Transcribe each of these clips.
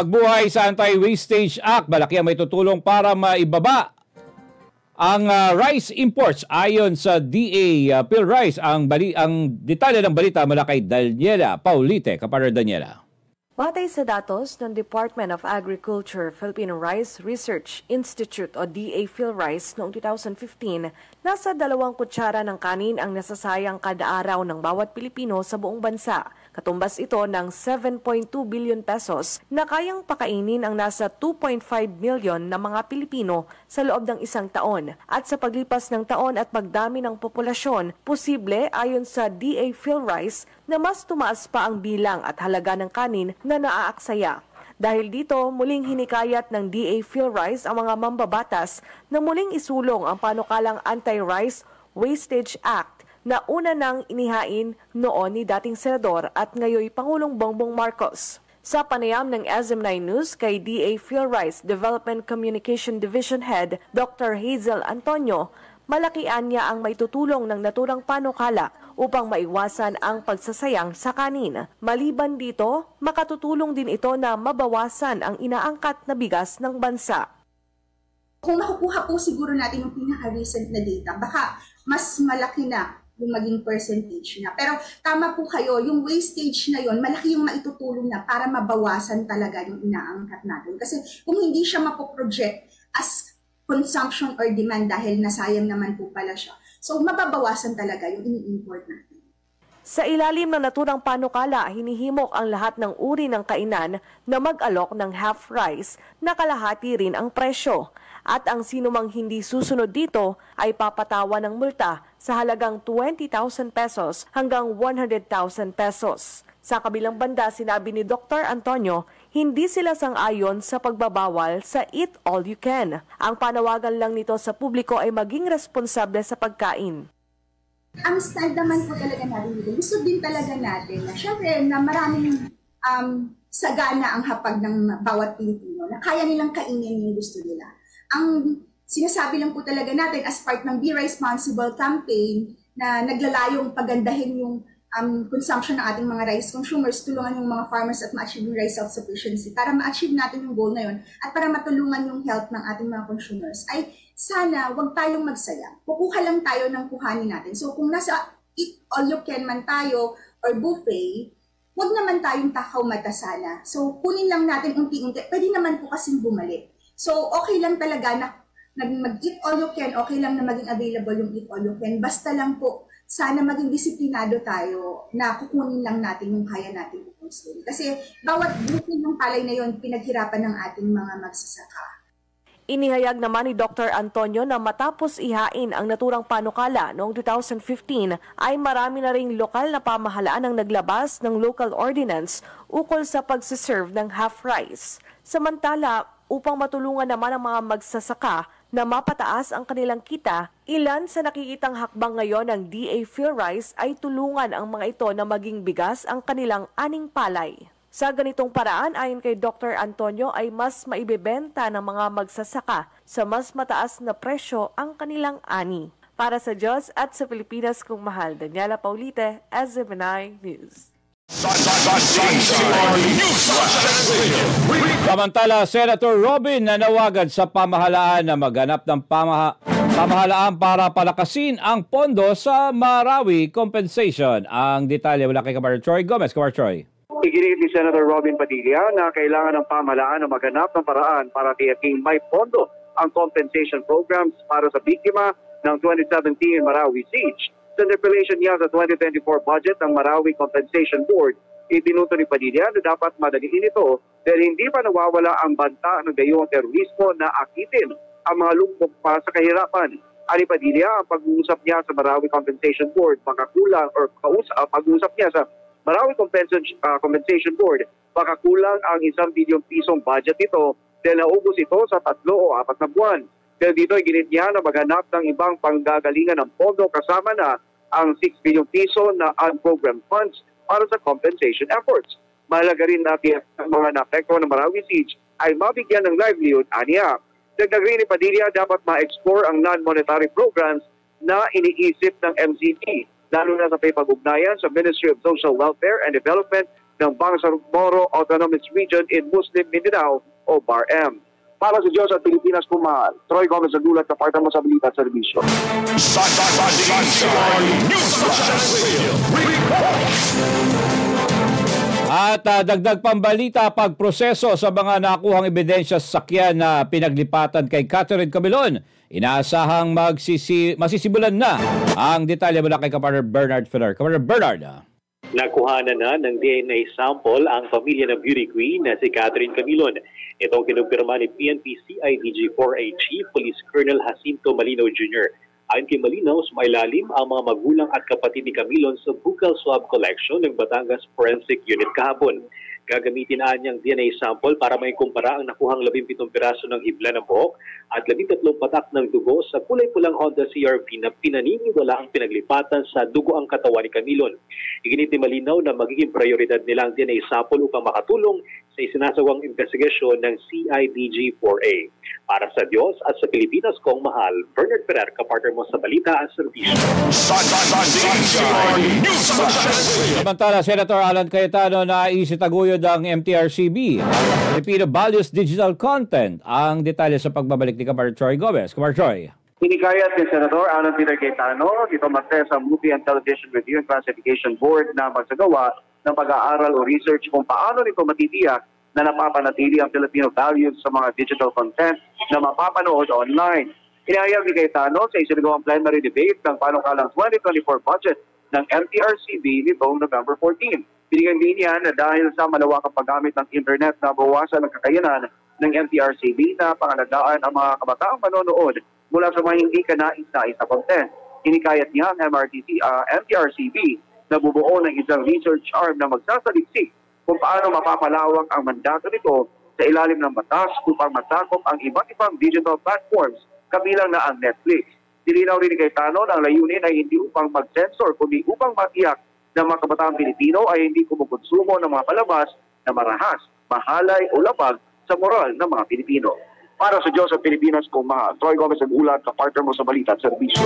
magbuhay sa Anti-Wastage Act. Malaki ang may tutulong para maibaba ang rice imports ayon sa DA PhilRice. Ang detalye ng balita mula kay Daniela Paulite. Kapartner Daniela. Batay sa datos ng Department of Agriculture, Philippine Rice Research Institute o DA PhilRice noong 2015, nasa 2 kutsara ng kanin ang nasasayang kada araw ng bawat Pilipino sa buong bansa. Katumbas ito ng 7.2 billion pesos na kayang pakainin ang nasa 2.5 million na mga Pilipino sa loob ng isang taon. At sa paglipas ng taon at pagdami ng populasyon, posible ayon sa DA PhilRice na mas tumaas pa ang bilang at halaga ng kanin na naaaksaya. Dahil dito, muling hinikayat ng DA PhilRice ang mga mambabatas na muling isulong ang panukalang Anti-Rice Wastage Act na una nang inihain noon ni dating senador at ngayoy Pangulong Bongbong Marcos. Sa panayam ng SM9 News kay DA PhilRice Development Communication Division Head Dr. Hazel Antonio, malakian niya ang maitutulong ng naturang panukala upang maiwasan ang pagsasayang sa kanin. Maliban dito, makatutulong din ito na mabawasan ang inaangkat na bigas ng bansa. Kung makukuha po siguro natin yung pinaka-recent na data, baka mas malaki na yung maging percentage na. Pero tama po kayo, yung wastage na yon, malaki yung maitutulong na para mabawasan talaga yung inaangkat natin. Kasi kung hindi siya mapoproject as consumption or demand dahil nasayang naman po pala siya, so mababawasan talaga yung ini-import natin. Sa ilalim ng naturang panukala, hinihimok ang lahat ng uri ng kainan na mag-alok ng half rice na kalahati rin ang presyo. At ang sinumang hindi susunod dito ay papatawa ng multa sa halagang 20,000 pesos hanggang 100,000 pesos. Sa kabilang banda, sinabi ni Dr. Antonio, hindi sila sang-ayon sa pagbabawal sa eat all you can. Ang panawagan lang nito sa publiko ay maging responsable sa pagkain. Ang stand naman po talaga natin dito, gusto din talaga natin na syempre na maraming sagana ang hapag ng bawat Pilipino na kaya nilang kainin yung gusto nila. Ang sinasabi lang po talaga natin as part ng Be Responsible campaign na naglalayong pagandahin yung consumption ng ating mga rice consumers, tulungan yung mga farmers at ma-achieve yung rice self-sufficiency para ma-achieve natin yung goal na yun at para matulungan yung health ng ating mga consumers ay sana wag tayong magsayang. Kukuha lang tayo ng kuhanin natin. So kung nasa eat all you can man tayo or buffet, wag naman tayong takaw mata sana. So kunin lang natin unti-unti. Pwede naman po kasing bumalik. So okay lang talaga na mag-eat all you can, okay lang na maging available yung eat all you can. Basta lang po, sana maging disiplinado tayo na kukunin lang natin yung kaya natin i-consume. Kasi bawat bukin ng palay na yon pinaghirapan ng ating mga magsasaka. Inihayag naman ni Dr. Antonio na matapos ihain ang naturang panukala noong 2015 ay marami na ring lokal na pamahalaan ang naglabas ng local ordinance ukol sa pagsiserve ng half rice. Samantala, upang matulungan naman ang mga magsasaka na mapataas ang kanilang kita, ilan sa nakikitang hakbang ngayon ng DA PhilRice ay tulungan ang mga ito na maging bigas ang kanilang aning palay. Sa ganitong paraan, ayon kay Dr. Antonio, ay mas maibebenta ng mga magsasaka sa mas mataas na presyo ang kanilang ani. Para sa Diyos at sa Pilipinas kong mahal, Daniela Paulite, SM9 News. Samantala, Senator Robin nanawagan sa pamahalaan na maghanap ng pamahalaan para palakasin ang pondo sa Marawi compensation. Ang detalye wala kay Kabar Troy Gomez. Kabar Troy. Iginiit ni Senator Robin Padilla na kailangan ng pamahalaan na maghanap ng paraan para tiyaking may pondo ang compensation programs para sa biktima ng 2017 Marawi siege. Sa interpellation niya sa 2024 budget ng Marawi Compensation Board, ibinuto ni Padilla na dapat madaliin ito dahil hindi pa nawawala ang banta ng gayong terorismo na akitin ang mga lubog para sa kahirapan. Ani Padilla, ang pag-uusap niya sa Marawi Compensation Board, makakulang or pag-uusap niya sa Marawi Compensation Board, makakulang ang 1 bilyong pisong budget nito dahil naubos ito sa 3 o 4 na buwan. Dahil dito ay ginit niya na maghanap ng ibang panggagalingan ng pondo kasama na ang 6 bilyong piso na unprogrammed funds para sa compensation efforts. Mahalaga rin na ang mga naapektuhan ng Marawi siege ay mabigyan ng livelihood, aniya. Dagdag rin ni Padilla, dapat ma-explore ang non-monetary programs na iniisip ng MCP, lalo na sa pag-ugnayan sa Ministry of Social Welfare and Development ng Bangsamoro Autonomous Region in Muslim Mindanao o BARM. Para sa Diyos at Pilipinas kumahal, Troy Gomez Agulat, kapartner mo sa Balita at Serbisyo. At dagdag pambalita, pagproseso sa mga nakuhang ebidensya sa sakyan na pinaglipatan kay Catherine Camilon. Inaasahang masisimulan na ang detalye mula kay Kapartner Bernard Ferrer. Kapartner Bernard. Nakuhanan na ng DNA sample ang pamilya ng beauty queen na si Catherine Camilon. Itong kinumpirma ni PNP CIDG-4A Chief Police Colonel Jacinto Malinaw Jr. Ayon kay Malinaw, sumailalim ang mga magulang at kapatid ni Camilon sa buccal swab collection ng Batangas Forensic Unit kahapon. Gagamitin na niyang DNA sample para may kumpara ang nakuhang 17 piraso ng hibla ng buhok at 13 patak ng dugo sa kulay pulang Honda CR-V na pinaniniwala ang pinaglipatan sa dugo ang katawan ni Camilon. Iginit ni Malinaw na magiging prioridad nila ang DNA sample upang makatulong sa isinasawang investigasyon ng CIDG-4A. Para sa Diyos at sa Pilipinas kong mahal, Bernard Ferrer, kapartner mo sa Balita at Serbisyo. Samantala, Senator Alan Cayetano na isitaguyod ang MTRCB, ang Filipino Values Digital Content. Ang detalye sa pagbabalik ni Kapartner Troy Gomez. Kapartner Troy. Hinikayat ni Senator Alan Peter Cayetano, dito mate sa Movie and Television Review and Classification Board na magsagawa ng pag-aaral o research kung paano nito matitiyak na napapanatili ang Filipino values sa mga digital content na mapapanood online. Inihayag ni Cayetano sa isinagawang plenary debate ng panukalang 2024 budget ng MTRCB nitong November 14. Binigyan din niya na dahil sa malawakang paggamit ng internet na bawasan ang kakayanan ng MTRCB na pangalagaan ang mga kabataang manonood mula sa mga hindi kanais-nais na content. Hinikayat niya ang MTRCB na bubuo ng isang research arm na magsasaliksik kung paano mapapalawak ang mandato nito sa ilalim ng batas upang masakop ang iba't ibang digital platforms kabilang na ang Netflix. Dilinaw rin ni Cayetano na ang layunin ay hindi upang mag-censor kundi upang matiyak na mga kabataang Pilipino ay hindi kumukonsumo ng mga palabas na marahas, mahalay o labag sa moral ng mga Pilipino. Para sa Diyos at Pilipinas kung mahal, Troy Gomez Agulat, kapartner mo sa Balita at Serbisyo.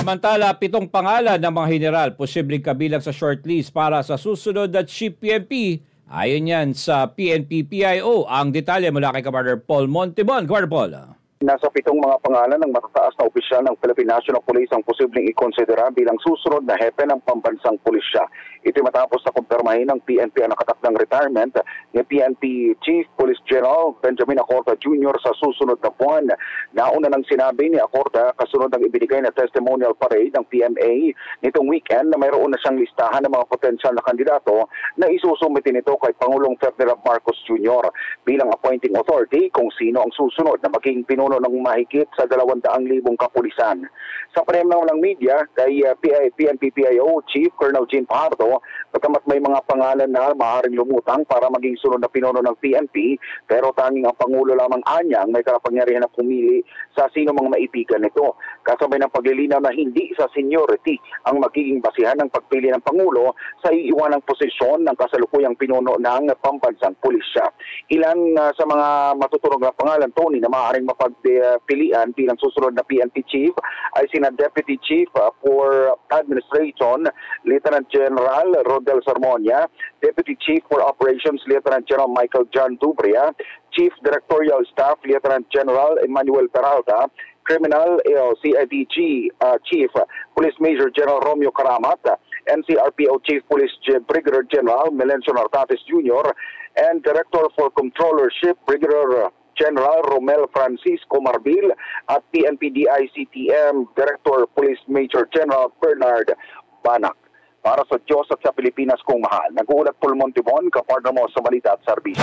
Samantala, 7 pangalan ng mga general posibleng kabilang sa shortlist para sa susunod na Chief PNP. Ayon yan sa PNP-PIO. Ang detalye mula kay Kapartner Paul Montibon. Kapartner Paul. Nasa 7 mga pangalan ng matataas na opisyal ng Philippine National Police ang posibleng ikonsidera bilang susunod na hepe ng pambansang pulisya. Ito matapos na kumpirmahin ng PNP ang nakatakdang retirement ni PNP Chief Police General Benjamin Acorta Jr. sa susunod na buwan. Nauna nang sinabi ni Acorta kasunod ng ibinigay na testimonial parade ng PMA nitong weekend na mayroon na siyang listahan ng mga potensyal na kandidato na isusumiti nito kay Pangulong Ferdinand Marcos Jr. bilang appointing authority kung sino ang susunod na maging pinuno ng mahigit sa 200,000 kapulisan. Sa panayam ng media kay PNP-PIO Chief Colonel Jean Fajardo, pagkamat may mga pangalan na maaaring lumutang para maging sunod na pinuno ng PNP, pero tanging ang Pangulo lamang anyang may kapangyarihan na pumili sa sino mang maipigan nito. Kasabay ng paglilinaw na hindi sa seniority ang magiging basihan ng pagpili ng Pangulo sa iiwanang posisyon ng kasalukuyang pinuno ng pambansang pulisya. Ilan sa mga matutunog na pangalan, Tony, na maaaring mapagpilian bilang susunod na PNP Chief ay sina Deputy Chief for Administration, Lieutenant General Rodel Sarmonia, Deputy Chief for Operations, Lieutenant General Michael John Dubria, Chief Directorial Staff, Lieutenant General Emmanuel Peralta, Criminal CIDG Chief Police Major General Romeo Karamat, NCRPO Chief Police Brigadier General Melencio Nartates Jr., and Director for Controllership Brigadier General Romel Francisco Marbil at PNP-DICTM Director Police Major General Bernard Banak. Para sa Diyos at sa Pilipinas kung mahal, nag-uulat Paul Montibon, kapartner mo sa Balita at Serbisyo.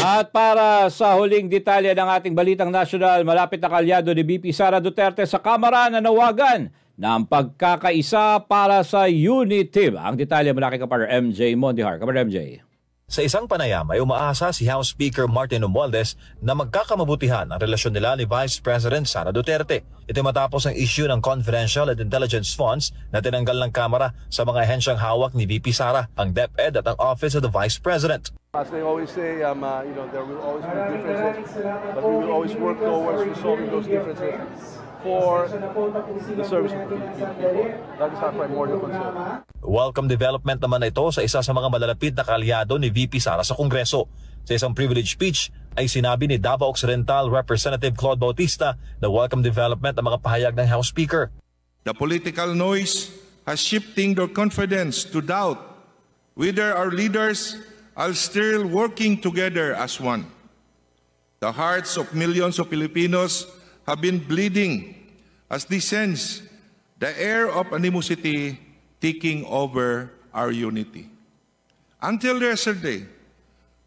At para sa huling detalye ng ating Balitang Nasyonal, malapit na kalyado ni BP Sara Duterte sa Kamara na nawagan ng pagkakaisa para sa unit team. Ang detalye mula kay kapartner MJ Mondihar. Kapartner MJ. Sa isang panayam ay umaasa si House Speaker Martin Romualdez na magkakamabutihan ang relasyon nila ni Vice President Sara Duterte. Ito matapos ang issue ng confidential and intelligence funds na tinanggal ng Kamara sa mga ahensyang hawak ni VP Sara, ang DepEd at ang Office of the Vice President. As they always say, there will always be differences, but we will always work towards resolving those differences for the service of the people. That is our primordial concern. Welcome development naman ito sa isa sa mga malalapit na kaalyado ni VP Sara sa Kongreso. Sa isang privilege speech ay sinabi ni Davao Occidental Representative Claude Bautista na welcome development ang mga pahayag ng House Speaker. The political noise has shifting their confidence to doubt whether our leaders are still working together as one. The hearts of millions of Filipinos have been bleeding as they sense the air of animosity taking over our unity. Until yesterday,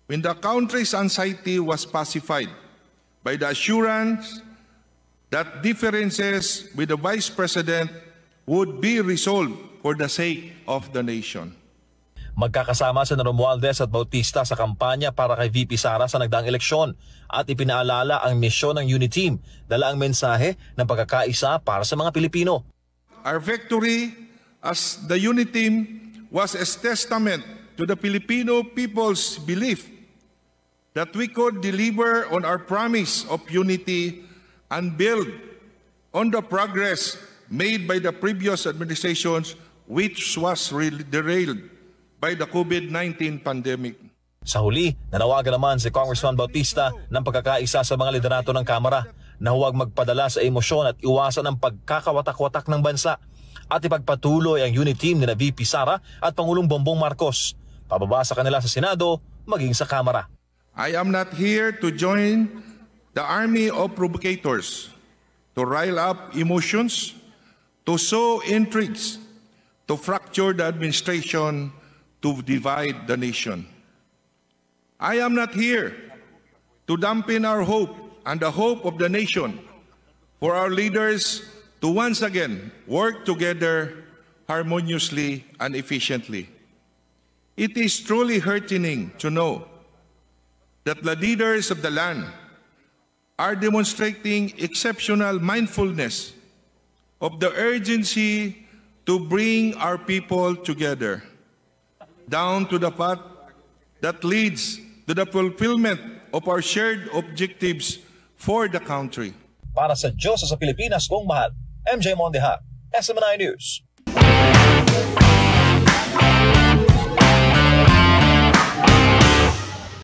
when the country's anxiety was pacified by the assurance that differences with the Vice President would be resolved for the sake of the nation. Magkakasama si Romualdez at Bautista sa kampanya para kay VP Sara sa nagdaang eleksyon at ipinaalala ang misyon ng Uniteam, dala ang mensahe ng pagkakaisa para sa mga Pilipino. Our victory as the Uniteam was a testament to the Filipino people's belief that we could deliver on our promise of unity and build on the progress made by the previous administrations, which was derailed by the COVID-19 pandemic. Sa huli, nanawagan naman si Congressman Bautista ng pagkakaisa sa mga liderato ng Kamara na huwag magpadala sa emosyon at iwasan ang pagkakawatak-watak ng bansa at ipagpatuloy ang unit team ni VP Sara at Pangulong Bongbong Marcos, pababa sa kanila sa Senado maging sa Kamara. I am not here to join the army of provocators, to rile up emotions, to sow intrigues, to fracture the administration, to divide the nation. I am not here to dampen our hope and the hope of the nation for our leaders to once again work together harmoniously and efficiently. It is truly heartening to know that the leaders of the land are demonstrating exceptional mindfulness of the urgency to bring our people together, down to the path that leads to the fulfillment of our shared objectives for the country. Para sa Diyos sa Pilipinas kong mahal, MJ Mondeja, SMNI News.